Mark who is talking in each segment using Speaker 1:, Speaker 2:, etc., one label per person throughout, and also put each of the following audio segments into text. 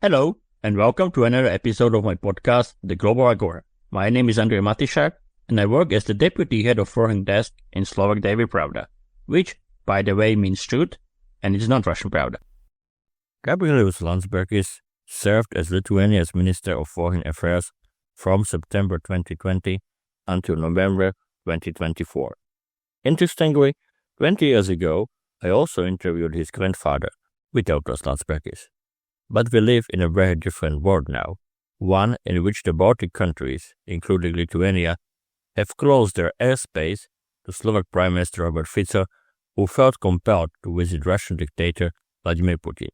Speaker 1: Hello, and welcome to another episode of my podcast, The Global Agora. My name is Andrej Matišak, and I work as the Deputy Head of Foreign Desk in Slovak Daily Pravda, which, by the way, means truth, and it's not Russian Pravda. Gabrielius Landsbergis served as Lithuania's Minister of Foreign Affairs from September 2020 until November 2024. Interestingly, 20 years ago, I also interviewed his grandfather, Vytautas Landsbergis. But we live in a very different world now, one in which the Baltic countries, including Lithuania, have closed their airspace to Slovak Prime Minister Robert Fico, who felt compelled to visit Russian dictator Vladimir Putin.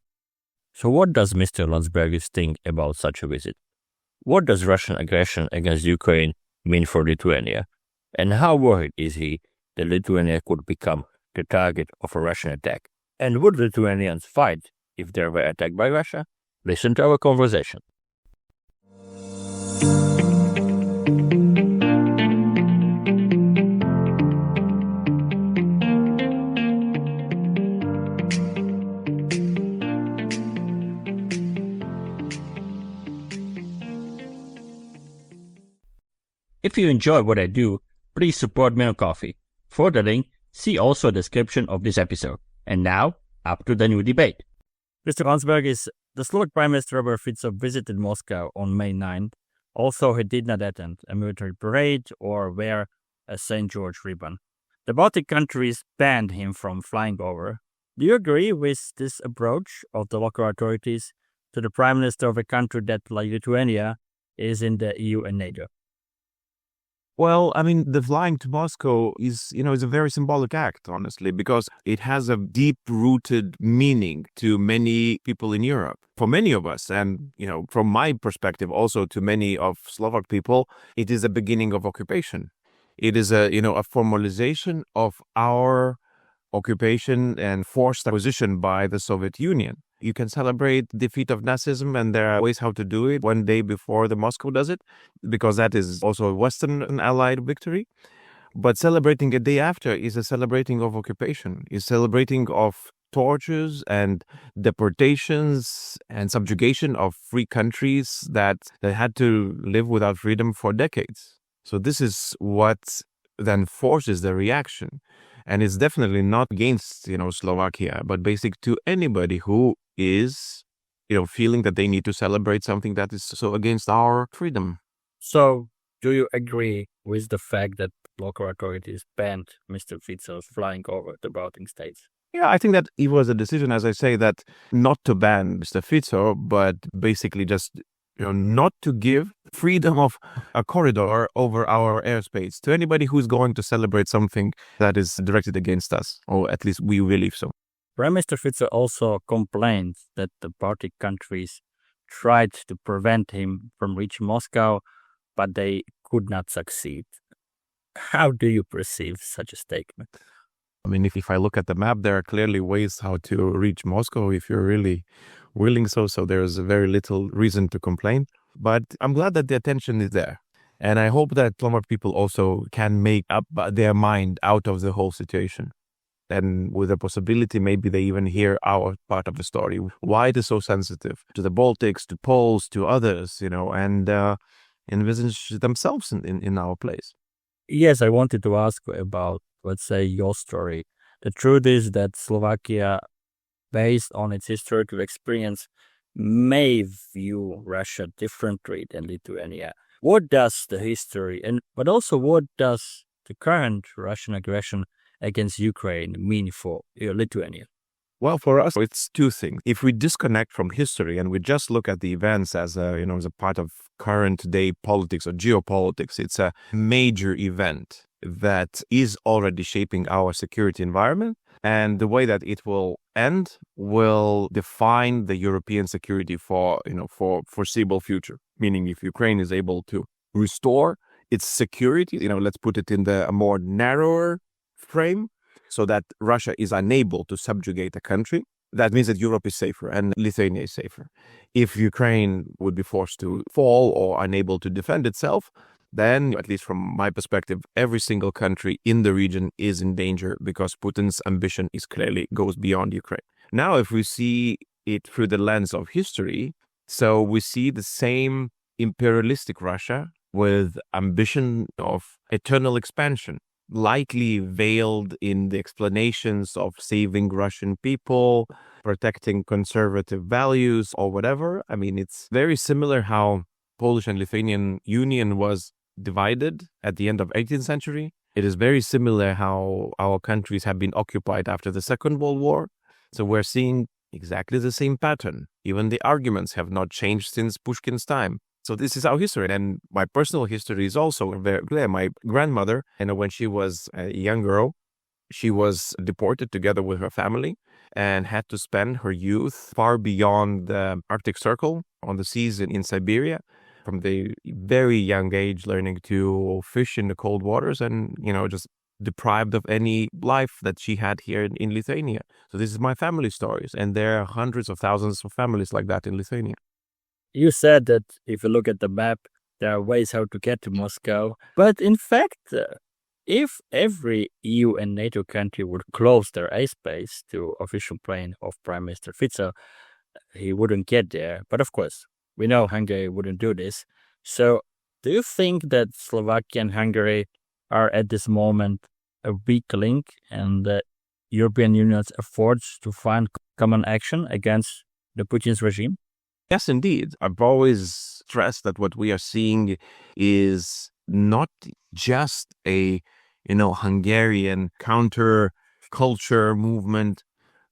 Speaker 1: So what does Mr. Landsbergis think about such a visit? What does Russian aggression against Ukraine mean for Lithuania? And how worried is he that Lithuania could become the target of a Russian attack? And would Lithuanians fight if they were attacked by Russia? Listen to our conversation. If you enjoy what I do, please support me on Coffee. For the link, see also a description of this episode. And now, up to the new debate. Mr. Landsbergis, the Slovak Prime Minister Robert Fico visited Moscow on May 9th. Also, he did not attend a military parade or wear a St. George ribbon. The Baltic countries banned him from flying over. Do you agree with this approach of the local authorities to the Prime Minister of a country that, like Lithuania, is in the EU and NATO?
Speaker 2: Well, the flying to Moscow is a very symbolic act, honestly, because it has a deep-rooted meaning to many people in Europe. For many of us, and, from my perspective, also to many of Slovak people, it is a beginning of occupation. It is a formalization of our occupation and forced acquisition by the Soviet Union. You can celebrate defeat of Nazism, and there are ways how to do it one day before the Moscow does it, because that is also a Western allied victory. But celebrating a day after is a celebrating of occupation, is celebrating of tortures and deportations and subjugation of free countries that had to live without freedom for decades. So this is what then forces the reaction. And it's definitely not against, Slovakia, but basic to anybody who is, feeling that they need to celebrate something that is so against our freedom.
Speaker 1: So, do you agree with the fact that local authorities banned Mr. Fico's flying over the Baltic states?
Speaker 2: Yeah, I think that it was a decision, as I say, that not to ban Mr. Fico, but basically just not to give freedom of a corridor over our airspace to anybody who's going to celebrate something that is directed against us, or at least we believe so.
Speaker 1: Prime Minister Fico also complained that the Baltic countries tried to prevent him from reaching Moscow, but they could not succeed. How do you perceive such a statement?
Speaker 2: If I look at the map, there are clearly ways how to reach Moscow if you're really willing so there's very little reason to complain. But I'm glad that the attention is there. And I hope that Slovak people also can make up their mind out of the whole situation. And with the possibility, maybe they even hear our part of the story. Why it is so sensitive to the Baltics, to Poles, to others, and envisage themselves in our place.
Speaker 1: Yes, I wanted to ask about, let's say, your story. The truth is that Slovakia, based on its historical experience, may view Russia differently than Lithuania. What does the history, but also what does the current Russian aggression against Ukraine mean for Lithuania?
Speaker 2: Well, for us, it's two things. If we disconnect from history and we just look at the events as as a part of current day politics or geopolitics, it's a major event that is already shaping our security environment. And the way that it will end will define the European security for foreseeable future. Meaning if Ukraine is able to restore its security, let's put it in a more narrower frame, so that Russia is unable to subjugate a country, that means that Europe is safer and Lithuania is safer. If Ukraine would be forced to fall or unable to defend itself, then, at least from my perspective, every single country in the region is in danger because Putin's ambition is clearly goes beyond Ukraine. Now, if we see it through the lens of history, So we see the same imperialistic Russia with ambition of eternal expansion, likely veiled in the explanations of saving Russian people, protecting conservative values or whatever. I mean, it's very similar how Polish and Lithuanian Union was divided at the end of 18th century. It is very similar how our countries have been occupied after the Second World War. So we're seeing exactly the same pattern. Even the arguments have not changed since Pushkin's time. So this is our history. And my personal history is also very clear. My grandmother, when she was a young girl, she was deported together with her family and had to spend her youth far beyond the Arctic Circle on the seas in Siberia, from the very young age, learning to fish in the cold waters and, just deprived of any life that she had here in Lithuania. So this is my family stories. And there are hundreds of thousands of families like that in Lithuania.
Speaker 1: You said that if you look at the map, there are ways how to get to Moscow. But in fact, if every EU and NATO country would close their airspace to official plane of Prime Minister Fico, he wouldn't get there. But of course, we know Hungary wouldn't do this. So do you think that Slovakia and Hungary are at this moment a weak link in the European Union's efforts to find common action against the Putin's regime?
Speaker 2: Yes, indeed. I've always stressed that what we are seeing is not just a, Hungarian counter-culture movement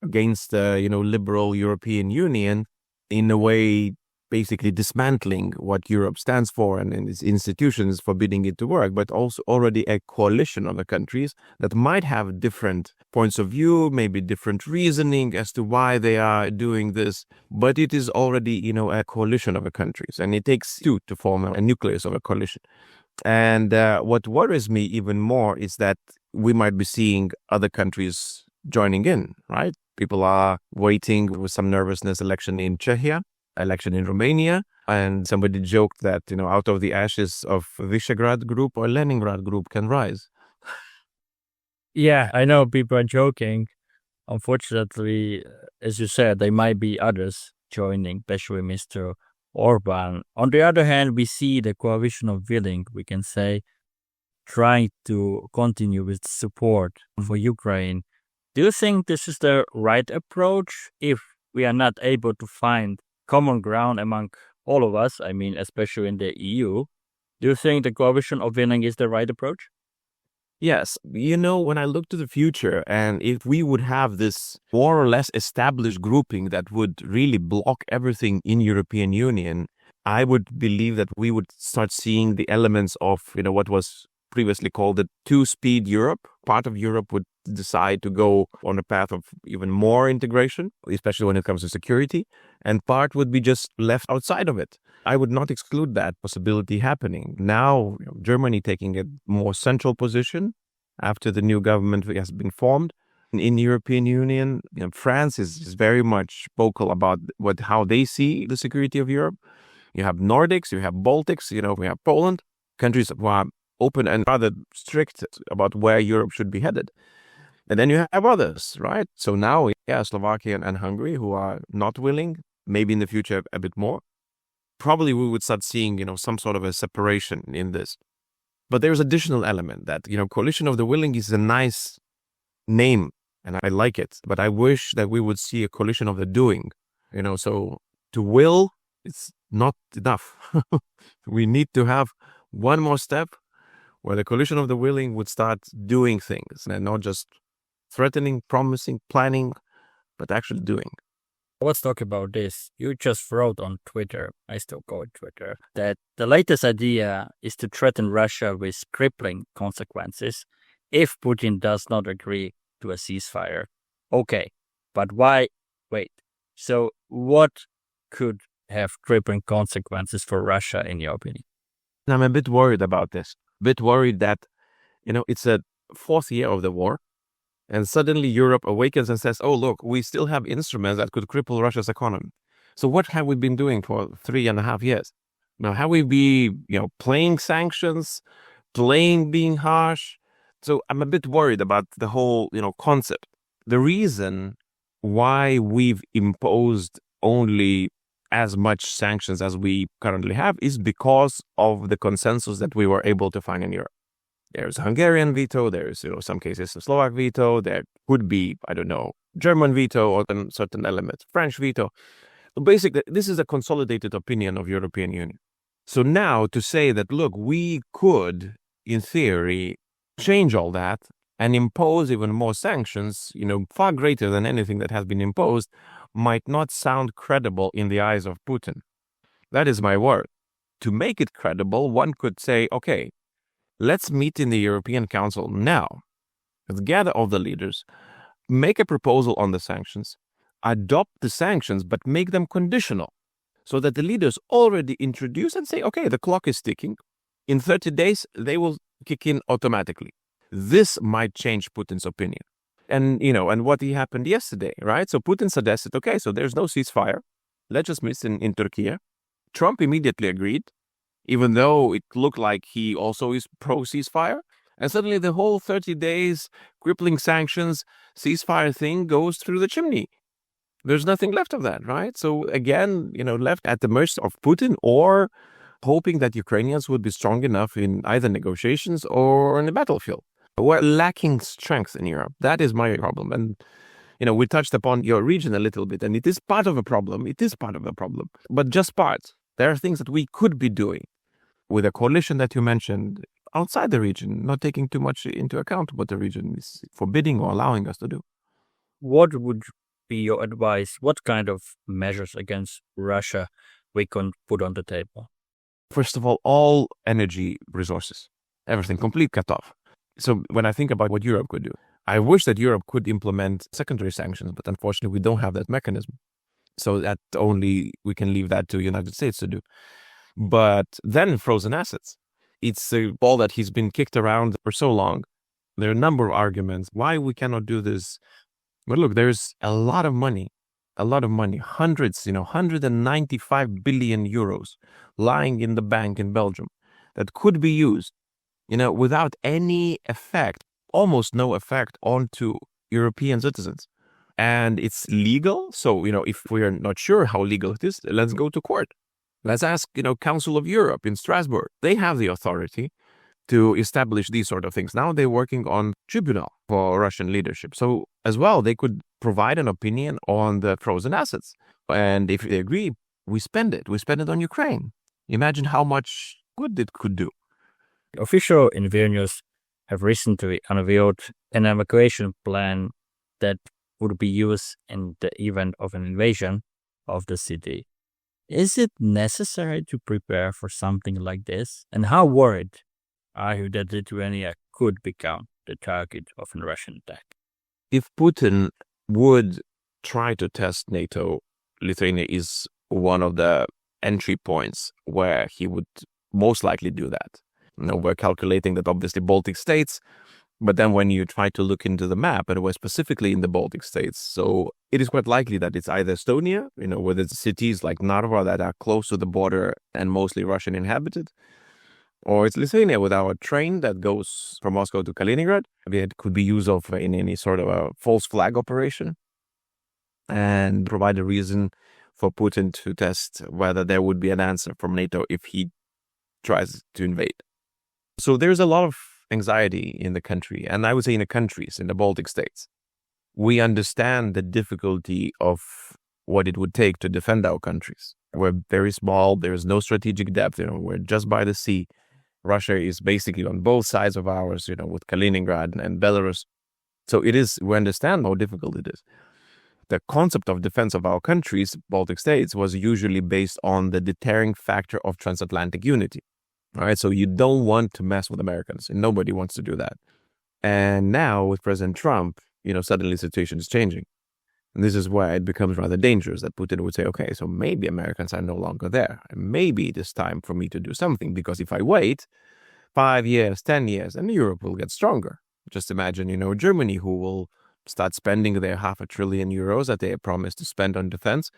Speaker 2: against the, liberal European Union, in a way basically dismantling what Europe stands for and its institutions, forbidding it to work, but also already a coalition of the countries that might have different points of view, maybe different reasoning as to why they are doing this, but it is already, a coalition of the countries, and it takes two to form a nucleus of a coalition. And what worries me even more is that we might be seeing other countries joining in, right? People are waiting with some nervousness, election in Czechia, election in Romania, and somebody joked that, out of the ashes of Visegrad group or Leningrad group can rise.
Speaker 1: Yeah, I know people are joking. Unfortunately, as you said, there might be others joining, especially Mr. Orban. On the other hand, we see the coalition of willing, we can say, trying to continue with support for Ukraine. Do you think this is the right approach if we are not able to find common ground among all of us, I mean, especially in the EU? Do you think the coalition of willing is the right approach?
Speaker 2: Yes. When I look to the future, and if we would have this more or less established grouping that would really block everything in European Union, I would believe that we would start seeing the elements of, what was previously called the two-speed Europe. Part of Europe would decide to go on a path of even more integration, especially when it comes to security, and part would be just left outside of it. I would not exclude that possibility happening. Now, Germany taking a more central position after the new government has been formed in the European Union. France is very much vocal about how they see the security of Europe. You have Nordics, you have Baltics, we have Poland, countries who are open and rather strict about where Europe should be headed. And then you have others, right? So now, Slovakia and Hungary, who are not willing, maybe in the future a bit more. Probably we would start seeing, some sort of a separation in this. But there's additional element that, coalition of the willing is a nice name, and I like it. But I wish that we would see a coalition of the doing, so to will, it's not enough. We need to have one more step where the coalition of the willing would start doing things and not just threatening, promising, planning, but actually doing.
Speaker 1: Let's talk about this. You just wrote on Twitter, I still call it Twitter, that the latest idea is to threaten Russia with crippling consequences if Putin does not agree to a ceasefire. Okay, but why? Wait, so what could have crippling consequences for Russia in your opinion?
Speaker 2: I'm a bit worried about this. A bit worried that, it's a fourth year of the war. And suddenly Europe awakens and says, oh, look, we still have instruments that could cripple Russia's economy. So what have we been doing for 3.5 years? Now, have we been, playing sanctions, playing being harsh? So I'm a bit worried about the whole, concept. The reason why we've imposed only as much sanctions as we currently have is because of the consensus that we were able to find in Europe. There's a Hungarian veto, there's, some cases a Slovak veto, there could be, German veto or then certain elements, French veto. Basically, this is a consolidated opinion of European Union. So now to say that, look, we could, in theory, change all that and impose even more sanctions, far greater than anything that has been imposed, might not sound credible in the eyes of Putin. That is my word. To make it credible, one could say, okay, let's meet in the European Council now. Let's gather all the leaders, make a proposal on the sanctions, adopt the sanctions, but make them conditional so that the leaders already introduce and say, okay, the clock is ticking. In 30 days, they will kick in automatically. This might change Putin's opinion. And, and what happened yesterday, right? So Putin suggested, okay, so there's no ceasefire. Let's just meet in Turkey. Trump immediately agreed, even though it looked like he also is pro-ceasefire. And suddenly the whole 30 days, crippling sanctions, ceasefire thing goes through the chimney. There's nothing left of that, right? So again, left at the mercy of Putin or hoping that Ukrainians would be strong enough in either negotiations or in the battlefield. We're lacking strength in Europe. That is my problem. And, we touched upon your region a little bit, and it is part of a problem. It is part of the problem, but just part. There are things that we could be doing with a coalition that you mentioned outside the region, not taking too much into account what the region is forbidding or allowing us to do.
Speaker 1: What would be your advice? What kind of measures against Russia we can put on the table?
Speaker 2: First of all energy resources, everything, complete cut off. So when I think about what Europe could do, I wish that Europe could implement secondary sanctions, but unfortunately we don't have that mechanism. So that only we can leave that to the United States to do. But then frozen assets. It's a ball that he's been kicked around for so long. There are a number of arguments why we cannot do this. But look, there's a lot of money, hundreds, 195 billion euros lying in the bank in Belgium that could be used, without any effect, almost no effect onto European citizens. And it's legal. So, if we are not sure how legal it is, let's go to court. Let's ask, Council of Europe in Strasbourg. They have the authority to establish these sort of things. Now they're working on tribunal for Russian leadership. So as well, they could provide an opinion on the frozen assets. And if they agree, we spend it. We spend it on Ukraine. Imagine how much good it could do.
Speaker 1: Officials in Vilnius have recently unveiled an evacuation plan that would be used in the event of an invasion of the city. Is it necessary to prepare for something like this? And how worried are you that Lithuania could become the target of a Russian attack?
Speaker 2: If Putin would try to test NATO, Lithuania is one of the entry points where he would most likely do that. We're calculating that obviously Baltic states, but then when you try to look into the map, and we're specifically in the Baltic states, so it is quite likely that it's either Estonia, where there's cities like Narva that are close to the border and mostly Russian inhabited, or it's Lithuania with our train that goes from Moscow to Kaliningrad. It could be used in any sort of a false flag operation and provide a reason for Putin to test whether there would be an answer from NATO if he tries to invade. So there's a lot of anxiety in the country, and I would say in the countries, in the Baltic states. We understand the difficulty of what it would take to defend our countries. We're very small. There's no strategic depth. We're just by the sea. Russia is basically on both sides of ours, with Kaliningrad and Belarus. So we understand how difficult it is. The concept of defense of our countries, Baltic states, was usually based on the deterring factor of transatlantic unity. All right, so you don't want to mess with Americans, and nobody wants to do that. And now with President Trump, suddenly the situation is changing. And this is why it becomes rather dangerous that Putin would say, okay, so maybe Americans are no longer there. And maybe it is time for me to do something, because if I wait 5 years, 10 years, and Europe will get stronger. Just imagine, Germany, who will start spending their €500 billion that they have promised to spend on defense.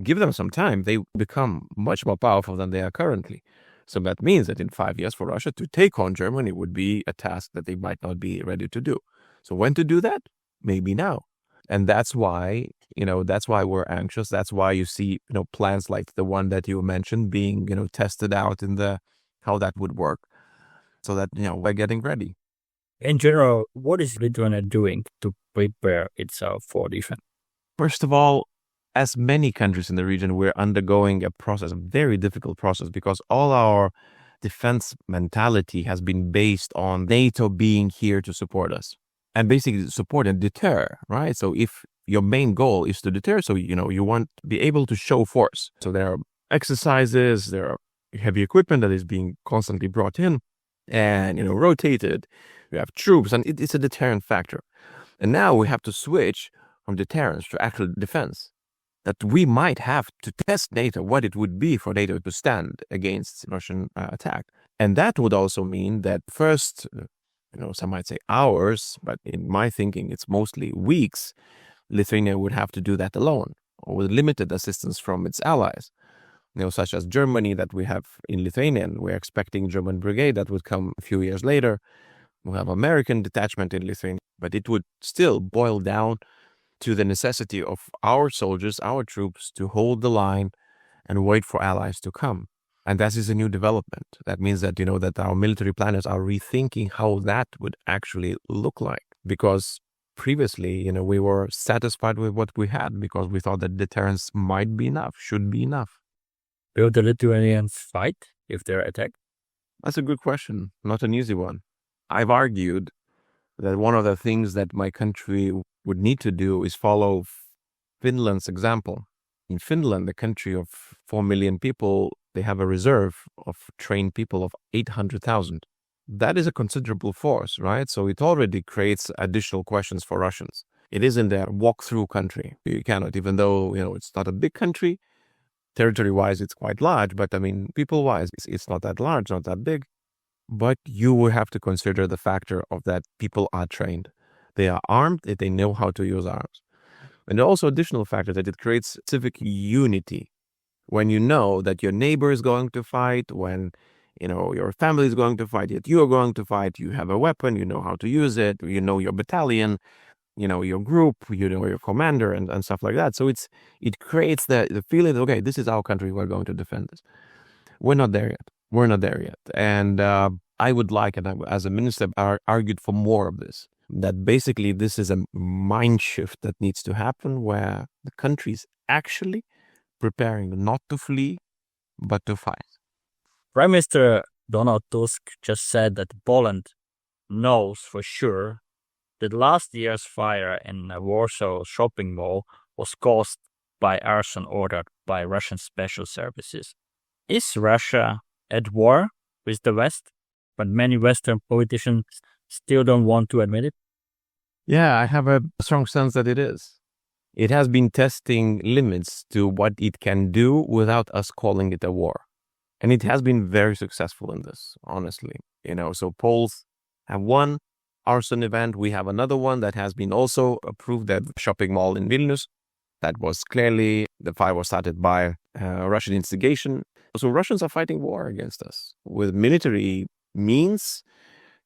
Speaker 2: Give them some time. They become much more powerful than they are currently. So that means that in 5 years for Russia to take on Germany would be a task that they might not be ready to do. So when to do that? Maybe now. And that's why, that's why we're anxious. That's why you see, plans like the one that you mentioned being, tested out in how that would work, so that, we're getting ready.
Speaker 1: In general, what is Lithuania doing to prepare itself for defense?
Speaker 2: First of all, as many countries in the region, we're undergoing a process, a very difficult process, because all our defense mentality has been based on NATO being here to support us and basically support and deter, right? So if your main goal is to deter, so, you want to be able to show force. So there are exercises, there are heavy equipment that is being constantly brought in and, rotated. We have troops, and it's a deterrent factor. And now we have to switch from deterrence to actual defense. That we might have to test NATO, what it would be for NATO to stand against Russian attack. And that would also mean that first, some might say hours, but in my thinking, it's mostly weeks, Lithuania would have to do that alone, or with limited assistance from its allies, such as Germany that we have in Lithuania. And we're expecting German brigade that would come a few years later. We have American detachment in Lithuania, but it would still boil down to the necessity of our soldiers, our troops, to hold the line and wait for allies to come. And that is a new development. That means that, that our military planners are rethinking how that would actually look like. Because previously, we were satisfied with what we had because we thought that deterrence might be enough, should be enough.
Speaker 1: Will the Lithuanians fight if they're attacked?
Speaker 2: That's a good question. Not an easy one. I've argued that one of the things that my country would need to do is follow Finland's example. In Finland, the country of 4 million people, they have a reserve of trained people of 800,000. That is a considerable force, right? So it already creates additional questions for Russians. It isn't a walk-through country. You cannot, even though, it's not a big country, territory-wise, it's quite large, but people-wise, it's not that large, not that big. But you will have to consider the factor of that people are trained. They are armed, they know how to use arms. And also additional factor that it creates civic unity. When you know that your neighbor is going to fight, when, your family is going to fight, yet you are going to fight, you have a weapon, you know how to use it, you know your battalion, your group, your commander and stuff like that. So it creates the feeling that, okay, this is our country, we're going to defend this. We're not there yet. And I would like, and I, as a minister, argued for more of this. That basically this is a mind shift that needs to happen where the country is actually preparing not to flee, but to fight.
Speaker 1: Prime Minister Donald Tusk just said that Poland knows for sure that last year's fire in a Warsaw shopping mall was caused by arson ordered by Russian special services. Is Russia at war with the West, but many Western politicians still don't want to admit it?
Speaker 2: Yeah, I have a strong sense that it is. It has been testing limits to what it can do without us calling it a war. And it has been very successful in this, honestly. So Poles have one arson event. We have another one that has been also approved at shopping mall in Vilnius. That was clearly, the fire was started by Russian instigation. So Russians are fighting war against us with military means.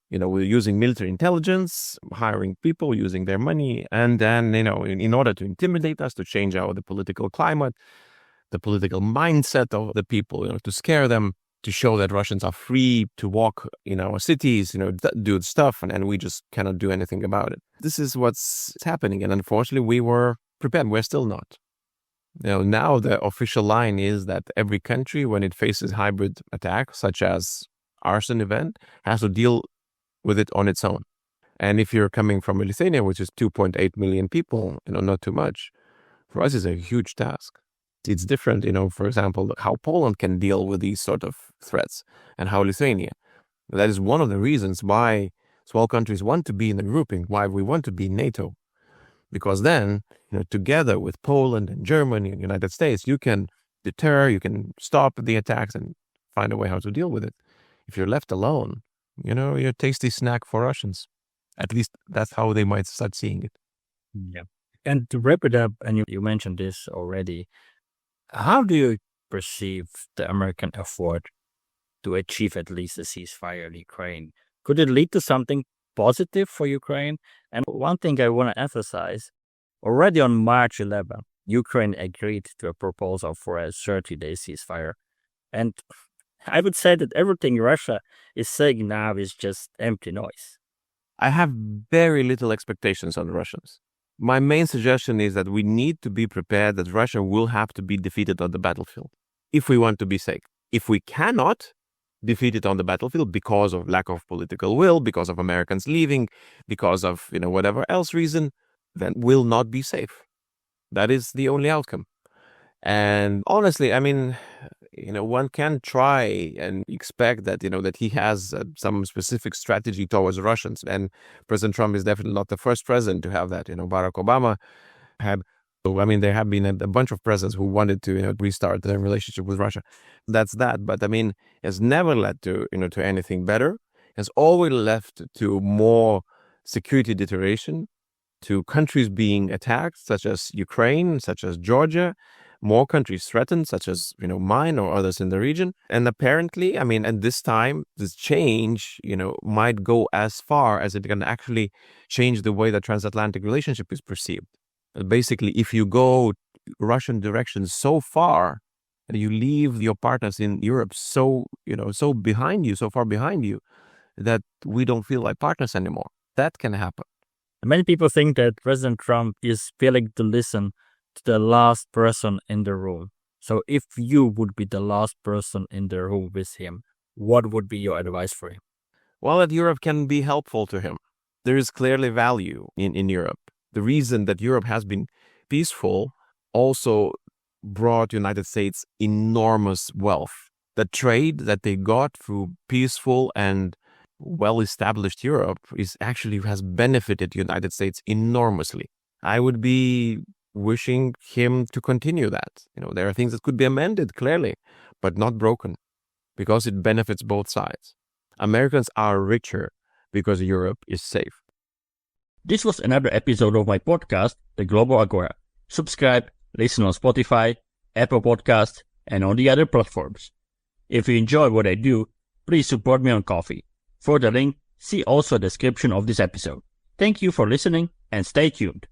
Speaker 2: We're using military intelligence, hiring people, using their money, and then, in order to intimidate us, to change the political climate, the political mindset of the people, to scare them, to show that Russians are free to walk in our cities, do stuff, and we just cannot do anything about it. This is what's happening, and unfortunately, we were prepared. We're still not. Now the official line is that every country, when it faces hybrid attacks, such as arson event, has to deal with it on its own. And if you're coming from Lithuania, which is 2.8 million people, not too much, for us is a huge task. It's different, for example, how Poland can deal with these sort of threats and how Lithuania. That is one of the reasons why small countries want to be in the grouping, why we want to be NATO. Because then, together with Poland and Germany and United States, you can deter, you can stop the attacks and find a way how to deal with it. If you're left alone, you're a tasty snack for Russians. At least that's how they might start seeing it.
Speaker 1: Yeah. And to wrap it up, and you mentioned this already, how do you perceive the American effort to achieve at least a ceasefire in Ukraine? Could it lead to something positive for Ukraine? And one thing I want to emphasize, Already on March 11, Ukraine agreed to a proposal for a 30-day ceasefire. And I would say that everything Russia is saying now is just empty noise.
Speaker 2: I have very little expectations on the Russians. My main suggestion is that we need to be prepared that Russia will have to be defeated on the battlefield if we want to be safe. If we cannot defeat it on the battlefield because of lack of political will, because of Americans leaving, because of whatever else reason, then we'll not be safe. That is the only outcome. And honestly, I mean, one can try and expect that, that he has some specific strategy towards Russians. And President Trump is definitely not the first president to have that. Barack Obama had, there have been a bunch of presidents who wanted to, restart their relationship with Russia. That's that. But it has never led to, to anything better. It has always left to more security deterioration, to countries being attacked, such as Ukraine, such as Georgia, more countries threatened, such as, mine or others in the region. And apparently, and this time, this change, might go as far as it can actually change the way the transatlantic relationship is perceived. Basically, if you go Russian direction so far, and you leave your partners in Europe so far behind you, that we don't feel like partners anymore. That can happen.
Speaker 1: Many people think that President Trump is failing to listen to the last person in the room. So if you would be the last person in the room with him, what would be your advice for him?
Speaker 2: Well, that Europe can be helpful to him. There is clearly value in Europe. The reason that Europe has been peaceful also brought United States enormous wealth. The trade that they got through peaceful and well-established Europe has benefited United States enormously. I would be wishing him to continue that. There are things that could be amended, clearly, but not broken, because it benefits both sides. Americans are richer because Europe is safe.
Speaker 1: This was another episode of my podcast, The Global Agora. Subscribe, listen on Spotify, Apple Podcasts, and on the other platforms. If you enjoy what I do, please support me on Ko-fi. For the link, see also the description of this episode. Thank you for listening and stay tuned.